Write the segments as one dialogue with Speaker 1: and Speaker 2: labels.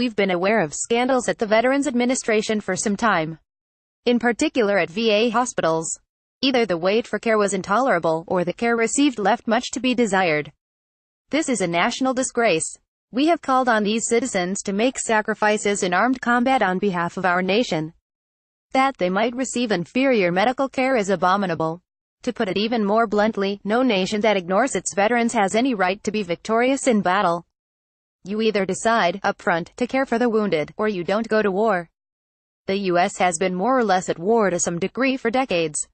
Speaker 1: we've been aware of scandals at the Veterans Administration for some time. In particular at VA hospitals. Either the wait for care was intolerable, or the care received left much to be desired. This is a national disgrace. We have called on these citizens to make sacrifices in armed combat on behalf of our nation. That they might receive inferior medical care is abominable. To put it even more bluntly, no nation that ignores its veterans has any right to be victorious in battle. You either decide, up front, to care for the wounded, or you don't go to war. The U.S. has been more or less at war to some degree for decades.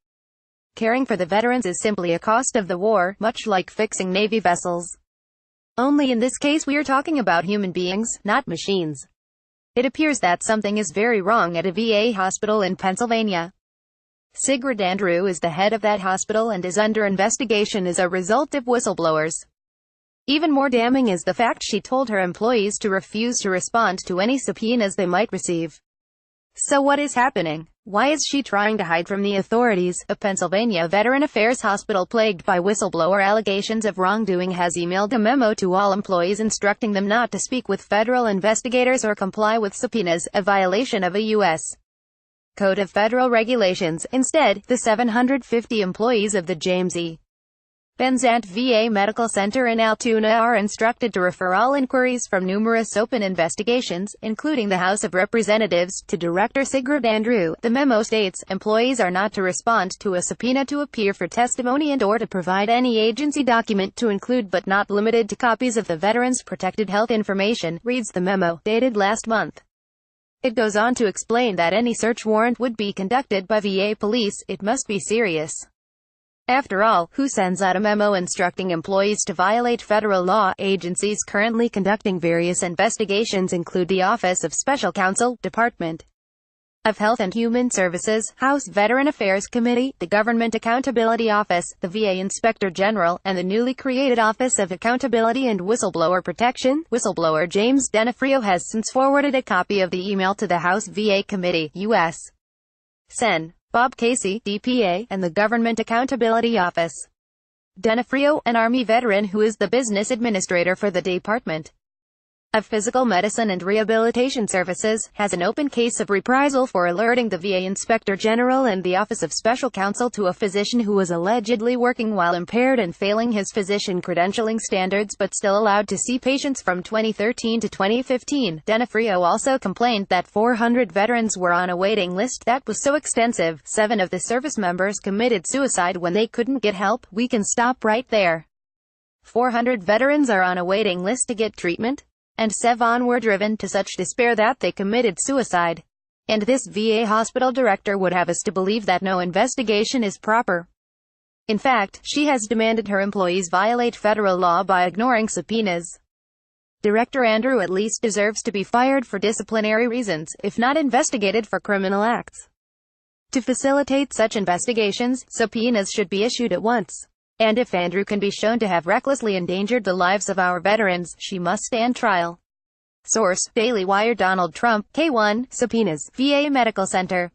Speaker 1: Caring for the veterans is simply a cost of the war, much like fixing Navy vessels. Only in this case we are talking about human beings, not machines. It appears that something is very wrong at a VA hospital in Pennsylvania. Sigrid Andrew is the head of that hospital and is under investigation as a result of whistleblowers. Even more damning is the fact she told her employees to refuse to respond to any subpoenas they might receive. So what is happening? Why is she trying to hide from the authorities? A Pennsylvania Veteran Affairs hospital plagued by whistleblower allegations of wrongdoing has emailed a memo to all employees instructing them not to speak with federal investigators or comply with subpoenas, a violation of a U.S. Code of Federal Regulations. Instead, the 750 employees of the James E. Benzant VA Medical Center in Altoona are instructed to refer all inquiries from numerous open investigations, including the House of Representatives, to Director Sigrid Andrew. The memo states, employees are not to respond to a subpoena to appear for testimony and/or to provide any agency document to include but not limited to copies of the veterans' protected health information, reads the memo, dated last month. It goes on to explain that any search warrant would be conducted by VA police. It must be serious. After all, who sends out a memo instructing employees to violate federal law? Agencies currently conducting various investigations include the Office of Special Counsel, Department of Health and Human Services, House Veteran Affairs Committee, the Government Accountability Office, the VA Inspector General, and the newly created Office of Accountability and Whistleblower Protection. Whistleblower James Denefrio has since forwarded a copy of the email to the House VA Committee, U.S. Sen. Bob Casey, DPA, and the Government Accountability Office. Denefrio, an Army veteran who is the business administrator for the Department of Physical Medicine and Rehabilitation Services, has an open case of reprisal for alerting the VA Inspector General and the Office of Special Counsel to a physician who was allegedly working while impaired and failing his physician credentialing standards but still allowed to see patients from 2013 to 2015. Denefrio also complained that 400 veterans were on a waiting list that was so extensive, 7 of the service members committed suicide when they couldn't get help. We can stop right there. 400 veterans are on a waiting list to get treatment? And 7 were driven to such despair that they committed suicide. And this VA hospital director would have us to believe that no investigation is proper. In fact, she has demanded her employees violate federal law by ignoring subpoenas. Director Andrew at least deserves to be fired for disciplinary reasons, if not investigated for criminal acts. To facilitate such investigations, subpoenas should be issued at once. And if Andrew can be shown to have recklessly endangered the lives of our veterans, she must stand trial. Source: Daily Wire. Donald Trump, K1, subpoenas, VA Medical Center.